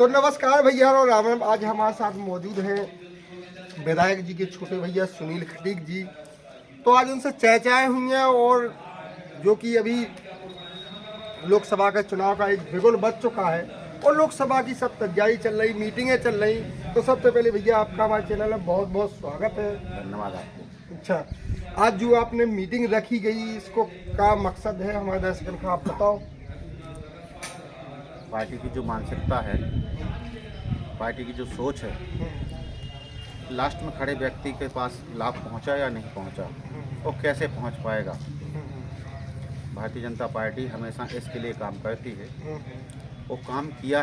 तो नमस्कार भैया और राम राम। आज हमारे साथ मौजूद हैं विधायक जी के छोटे भैया सुनील खटीक जी। तो आज उनसे चर्चाएं हुई हैं और जो कि अभी लोकसभा का चुनाव का एक बिगुल बच चुका है और लोकसभा की सब तैयारी चल रही, मीटिंगें चल रही। तो सबसे पहले भैया आपका हमारे चैनल में बहुत बहुत स्वागत है। धन्यवाद आपको। अच्छा, आज जो आपने मीटिंग रखी गई इसको क्या मकसद है हमारे दर्शकों का आप बताओ। पार्टी की जो मानसिकता है, पार्टी की जो सोच है, लास्ट में खड़े व्यक्ति के पास लाभ पहुंचा या नहीं पहुंचा और कैसे पहुंच पाएगा। भारतीय जनता पार्टी हमेशा इसके लिए काम करती है। वो काम किया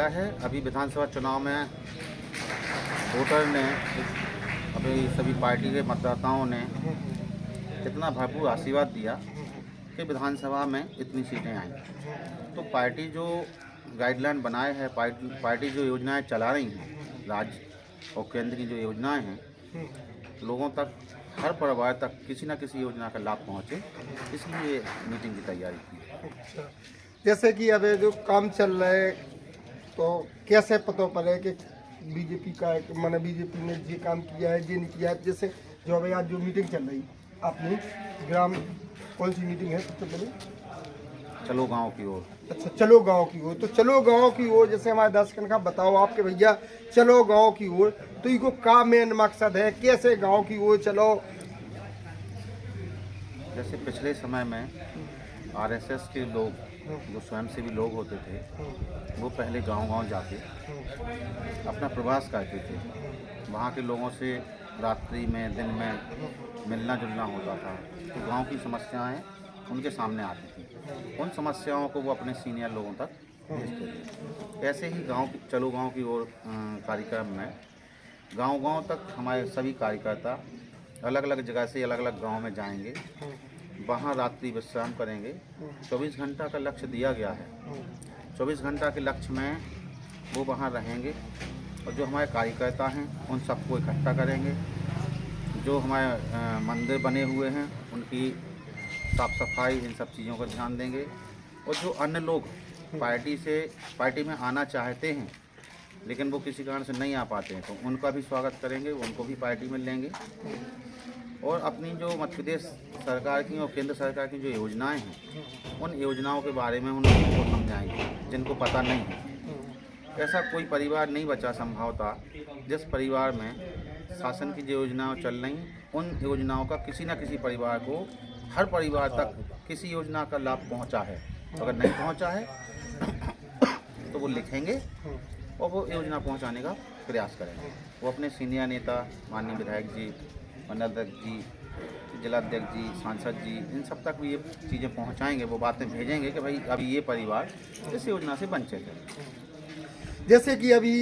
है। अभी विधानसभा चुनाव में वोटर ने, अभी सभी पार्टी के मतदाताओं ने इतना भरपूर आशीर्वाद दिया कि विधानसभा में इतनी सीटें आई। तो पार्टी जो गाइडलाइन बनाए है, पार्टी जो योजनाएं चला रही हैं, राज्य और केंद्र की जो योजनाएं हैं, लोगों तक, हर परिवार तक किसी न किसी योजना का लाभ पहुंचे, इसलिए मीटिंग की तैयारी की। अच्छा, जैसे कि अब जो काम चल रहा है तो कैसे पता पड़े कि बीजेपी का मैंने बीजेपी ने ये काम किया है, ये नहीं किया है। जैसे जो अभी आज जो मीटिंग चल रही अपनी ग्राम, कौन सी मीटिंग है सबसे पहले? चलो गांव की ओर। अच्छा, चलो गांव की ओर। तो चलो गांव की ओर, जैसे हमारे दर्शकों का बताओ आपके भैया, चलो गांव की ओर तो इनको का मेन मकसद है, कैसे गांव की ओर चलो? जैसे पिछले समय में आरएसएस के लोग, जो स्वयंसेवी लोग होते थे, वो पहले गांव-गांव जाके अपना प्रवास करते थे। वहाँ के लोगों से रात्रि में, दिन में मिलना जुलना होता था। तो गांव की समस्याएं उनके सामने आती थी। उन समस्याओं को वो अपने सीनियर लोगों तक भेजते थे। ऐसे ही चलो गांव की ओर कार्यक्रम में गांव-गांव तक हमारे सभी कार्यकर्ता अलग अलग जगह से अलग अलग गांव में जाएंगे, वहाँ रात्रि विश्राम करेंगे। 24 घंटा का लक्ष्य दिया गया है। 24 घंटा के लक्ष्य में वो वहाँ रहेंगे और जो हमारे कार्यकर्ता हैं उन सबको इकट्ठा करेंगे। जो हमारे मंदिर बने हुए हैं उनकी साफ़ सफाई, इन सब चीज़ों का ध्यान देंगे। और जो अन्य लोग पार्टी में आना चाहते हैं लेकिन वो किसी कारण से नहीं आ पाते हैं, तो उनका भी स्वागत करेंगे, उनको भी पार्टी में लेंगे। और अपनी जो मध्य प्रदेश सरकार की और केंद्र सरकार की जो योजनाएं हैं, उन योजनाओं के बारे में उन लोगों को समझाएंगे जिनको पता नहीं है। ऐसा कोई परिवार नहीं बचा संभवतः जिस परिवार में शासन की जो योजनाएं चल रही, उन योजनाओं का किसी न किसी परिवार को, हर परिवार तक किसी योजना का लाभ पहुंचा है। अगर नहीं पहुंचा है तो वो लिखेंगे और वो योजना पहुंचाने का प्रयास करेंगे। वो अपने सीनियर नेता माननीय विधायक जी, मंडलाध्यक्ष जी, जिलाध्यक्ष जी, सांसद जी, इन सब तक भी ये चीज़ें पहुंचाएंगे। वो बातें भेजेंगे कि भाई अभी ये परिवार इस योजना से वंचित है। जैसे कि अभी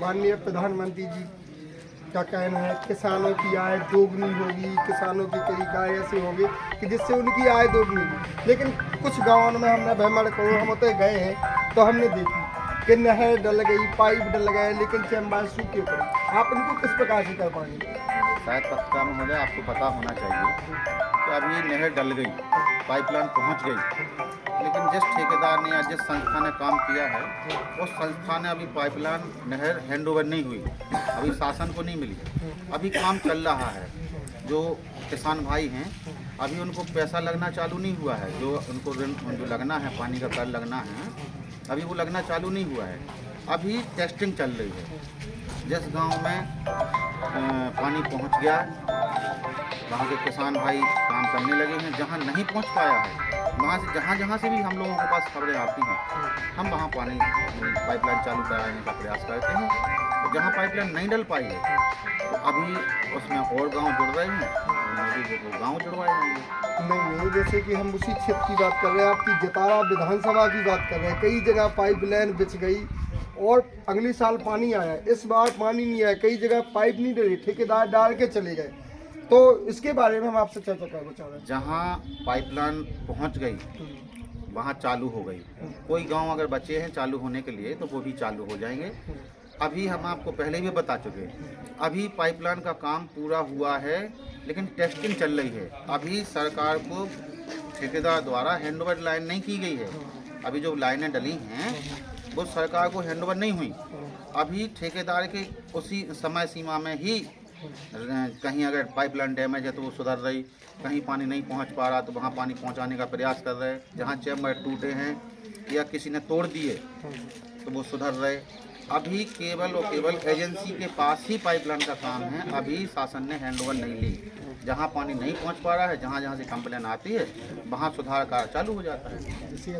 माननीय प्रधानमंत्री जी का कहना है किसानों की आय दोगुनी होगी, किसानों की कई गाय ऐसे होंगे कि जिससे उनकी आय दोगुनी होगी। लेकिन कुछ गाँवों में हमने भ्रमण करो, हम तो गए हैं तो हमने देखी कि नहर डल गई, पाइप डल गए, लेकिन चैम्बर सूखे पड़े। आप इनको किस प्रकार से कर पाएंगे? शायद पत्रकार महोदय आपको पता होना चाहिए कि अभी नहर डल गई, पाइपलाइन पहुंच गई, लेकिन जिस ठेकेदार ने या जिस संस्था ने काम किया है, उस संस्था ने अभी पाइपलाइन नहर हैंडओवर नहीं हुई, अभी शासन को नहीं मिली, अभी काम चल रहा है। जो किसान भाई हैं अभी उनको पैसा लगना चालू नहीं हुआ है, जो उनको ऋण जो लगना है, पानी का कर लगना है, अभी वो लगना चालू नहीं हुआ है। अभी टेस्टिंग चल रही है। जिस गांव में पानी पहुंच गया, वहाँ के किसान भाई काम करने लगे हैं। जहाँ नहीं पहुंच पाया है, वहाँ से जहाँ से भी हम लोगों के पास खबरें आती हैं, हम वहाँ पानी पाइपलाइन चालू कराने का प्रयास करते हैं। तो जहाँ पाइपलाइन नहीं डल पाई है तो अभी उसमें और गांव जुड़ रहे हैं, वो गांव जुड़वाए जाएंगे। नहीं, जैसे कि हम उसी क्षेत्र की बात कर रहे हैं, आपकी जतारा विधानसभा की बात कर रहे हैं। कई जगह पाइपलाइन बिछ गई और अगले साल पानी आया, इस बार पानी नहीं आया। कई जगह पाइप नहीं डली, ठेकेदार डाल के चले गए। तो इसके बारे में हम आपसे चर्चा करना चाह रहे हैं। जहाँ पाइपलाइन पहुँच गई वहाँ चालू हो गई। कोई गांव अगर बचे हैं चालू होने के लिए तो वो भी चालू हो जाएंगे। अभी हम आपको पहले भी बता चुके हैं, अभी पाइपलाइन का काम पूरा हुआ है लेकिन टेस्टिंग चल रही है। अभी सरकार को ठेकेदार द्वारा हैंडओवर लाइन नहीं की गई है। अभी जो लाइनें डली हैं वो सरकार को हैंडओवर नहीं हुई। अभी ठेकेदार के उसी समय सीमा में ही कहीं अगर पाइपलाइन डैमेज है तो वो सुधर रही, कहीं पानी नहीं पहुंच पा रहा तो वहाँ पानी पहुंचाने का प्रयास कर रहे, जहाँ चैम्बर टूटे हैं या किसी ने तोड़ दिए तो वो सुधर रहे। अभी केवल और केवल एजेंसी के पास ही पाइपलाइन का काम है, अभी शासन ने हैंडओवर नहीं ली। जहाँ पानी नहीं पहुंच पा रहा है, जहाँ जहाँ से कंप्लेन आती है वहाँ सुधार कार्य चालू हो जाता है। जैसे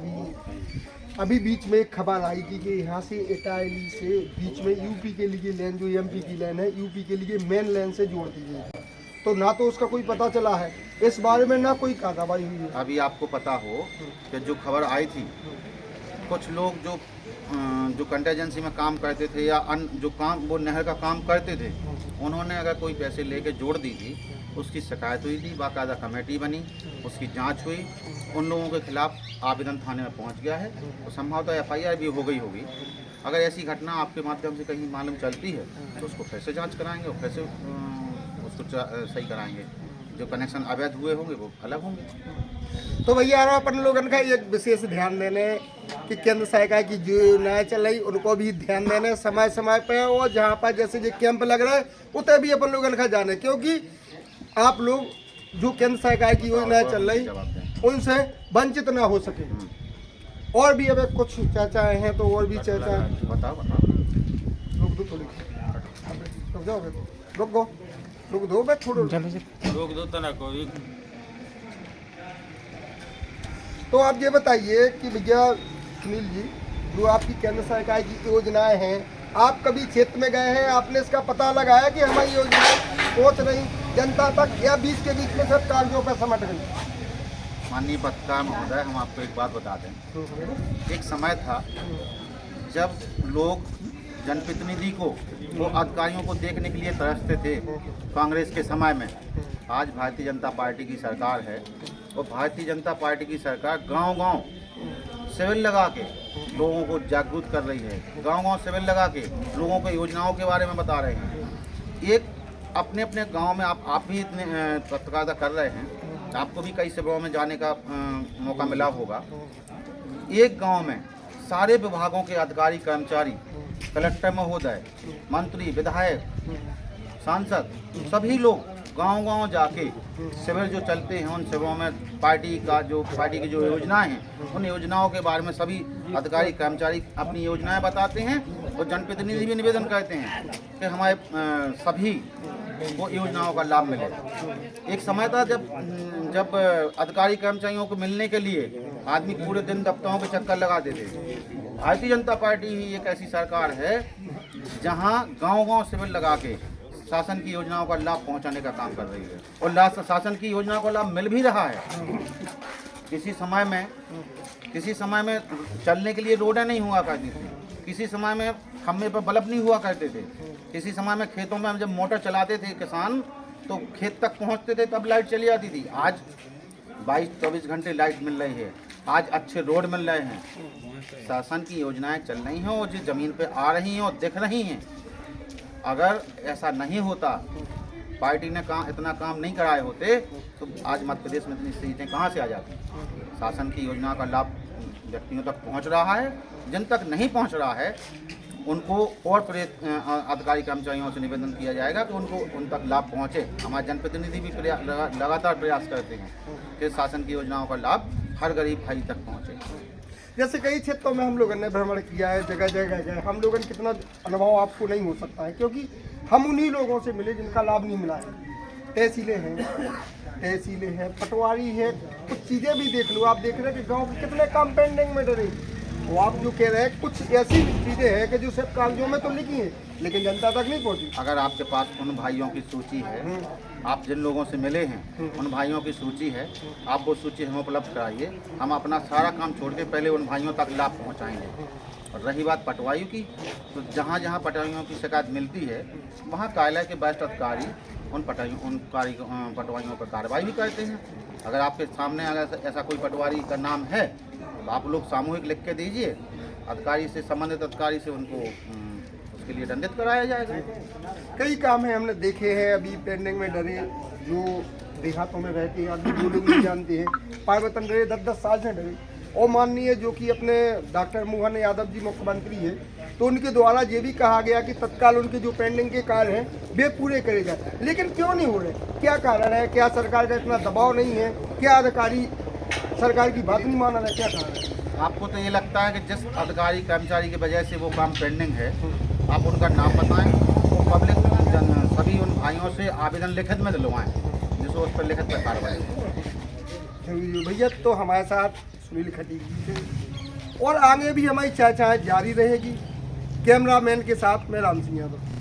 अभी बीच में एक खबर आई थी कि यहाँ से इटाली से बीच में यूपी के लिए लेन, जो एमपी की लेन है, यूपी के लिए मेन लेन से जोड़ दी गई, तो ना तो उसका कोई पता चला है, इस बारे में ना कोई कार्रवाई हुई है। अभी आपको पता हो कि जो खबर आई थी, कुछ लोग जो कंटेजेंसी में काम करते थे या जो काम वो नहर का काम करते थे, उन्होंने अगर कोई पैसे लेके जोड़ दी थी, उसकी शिकायत हुई थी, बाकायदा कमेटी बनी, उसकी जांच हुई, उन लोगों के खिलाफ आवेदन थाने में पहुंच गया है, तो संभवतः FIR भी हो गई होगी। अगर ऐसी घटना आपके माध्यम से कहीं मालूम चलती है तो उसको कैसे जांच कराएंगे और कैसे उसको सही कराएंगे। जो कनेक्शन अवैध हुए होंगे वो अलग होंगे। तो भैया अपन लोगन का एक विशेष ध्यान देने कि केंद्र सरकार की जो योजनाएं चल रही उनको भी ध्यान देने समय समय पे, और जहाँ पर जैसे जो कैंप लग रहा है उतने भी अपन लोगन का जाने, क्योंकि आप लोग जो केंद्र सरकार की योजनाएं चल रही उनसे वंचित ना हो सके। और भी अगर कुछ चर्चाएं हैं तो और भी चर्चा बताओ। रुक दो थोड़ी, रुक जाओ, रुक दो मैं थोड़ा रोक दो तो ना कोई। तो आप ये बताइए कि भैया सुनील जी, जो आपकी केंद्र सरकार की योजनाएं हैं, आप कभी क्षेत्र में गए हैं, आपने इसका पता लगाया कि हमारी योजनाएं पहुंच रही जनता तक या बीच के बीच में सब कागजों पर समट गई? माननीय पत्रकार महोदय, हम आपको एक बात बता दें। एक समय था जब लोग जनप्रतिनिधि को, वो अधिकारियों को देखने के लिए तरसते थे कांग्रेस के समय में। आज भारतीय जनता पार्टी की सरकार है और भारतीय जनता पार्टी की सरकार गांव-गांव शिविर लगा के लोगों को जागरूक कर रही है, गांव-गांव शिविर लगा के लोगों को योजनाओं के बारे में बता रहे हैं। एक अपने अपने गांव में आप भी इतने पत्रकारिता कर रहे हैं, आपको भी कई शिविरों में जाने का मौका मिला होगा। एक गांव में सारे विभागों के अधिकारी कर्मचारी, कलेक्टर महोदय, मंत्री, विधायक, सांसद, सभी लोग गांव-गांव जाके शिविर जो चलते हैं उन शिविरों में पार्टी की जो योजनाएं हैं उन योजनाओं के बारे में सभी अधिकारी कर्मचारी अपनी योजनाएं बताते हैं और जनप्रतिनिधि भी निवेदन करते हैं कि हमारे सभी को योजनाओं का लाभ मिले। एक समय था जब अधिकारी कर्मचारियों को मिलने के लिए आदमी पूरे दिन दफ्तरों के चक्कर लगाते थे। भारतीय जनता पार्टी ही एक ऐसी सरकार है जहां गांव-गांव शिविर लगा के शासन की योजनाओं का लाभ पहुंचाने का काम कर रही है और शासन की योजनाओं का लाभ मिल भी रहा है। किसी समय में चलने के लिए रोडें नहीं हुआ करती थी, किसी समय में खम्भे पर बल्ब नहीं हुआ करते थे, किसी समय में खेतों में हम जब मोटर चलाते थे किसान तो खेत तक पहुंचते थे तब लाइट चली जाती थी। आज 22-24 घंटे लाइट मिल रही है, आज अच्छे रोड मिल रहे हैं, शासन की योजनाएं चल रही हैं और जो ज़मीन पे आ रही हैं और दिख रही हैं। अगर ऐसा नहीं होता, पार्टी ने इतना काम नहीं कराए होते तो आज मध्य प्रदेश में इतनी सीटें कहाँ से आ जाती। शासन की योजना का लाभ व्यक्तियों तक पहुंच रहा है, जिन तक नहीं पहुंच रहा है उनको और अधिकारी कर्मचारियों से निवेदन किया जाएगा कि उन तक लाभ पहुंचे। हमारे जनप्रतिनिधि भी लगातार प्रयास करते हैं कि शासन की योजनाओं का लाभ हर गरीब भाई तक पहुंचे। जैसे कई क्षेत्रों में हम लोगों ने भ्रमण किया है, जगह जगह गए, हम लोगों ने कितना अनुभव आपको नहीं हो सकता है, क्योंकि हम उन्हीं लोगों से मिले जिनका लाभ नहीं मिला है। तहसीलें हैं, पटवारी है, कुछ चीज़ें भी देख लो। आप देख रहे हैं कि गांव के कितने काम पेंडिंग में डरे। वो आप जो कह रहे हैं कुछ ऐसी चीज़ें हैं कि जो सिर्फ कागजों में तो लिखी हैं लेकिन जनता तक नहीं पहुँची। अगर आपके पास उन भाइयों की सूची है, आप जिन लोगों से मिले हैं उन भाइयों की सूची है, आप वो सूची हमें उपलब्ध कराइए। हम अपना सारा काम छोड़ के पहले उन भाइयों तक लाभ पहुंचाएंगे। और रही बात पटवारियों की, तो जहाँ जहाँ पटवारियों की शिकायत मिलती है वहाँ कार्यालय के वरिष्ठ अधिकारी उन पटवारियों पर कार्रवाई भी करते हैं। अगर आपके सामने अगर ऐसा कोई पटवारी का नाम है तो आप लोग सामूहिक लिख के दीजिए, अधिकारी से, संबंधित अधिकारी से उनको उसके लिए दंडित कराया जाएगा। कई काम है हमने देखे हैं अभी पेंडिंग में डरे, जो देहातों में रहते हैं, अभी जो लोग नहीं जानते हैं, पार्वतन डरे 10-10 साल से डरे। और माननीय जो कि अपने डॉक्टर मोहन यादव जी मुख्यमंत्री है, तो उनके द्वारा ये भी कहा गया कि तत्काल उनके जो पेंडिंग के कार्य हैं वे पूरे करे जाए, लेकिन क्यों नहीं हो रहे? क्या कारण है? क्या सरकार का इतना दबाव नहीं है? क्या अधिकारी सरकार की बात नहीं मान रहे? क्या कारण है? आपको तो ये लगता है कि जिस अधिकारी कर्मचारी की वजह से वो काम पेंडिंग है, आप उनका नाम बताएं, वो पब्लिक सभी उन भाइयों से आवेदन लिखित में दिलवाएं, जिससे उस पर लिखित में कार्रवाई हो। भैया, तो हमारे साथ सुनील खटीक जी थे और आगे भी हमारी चर्चाएं जारी रहेगी। कैमरामैन के साथ मैं राम सिंह यादव।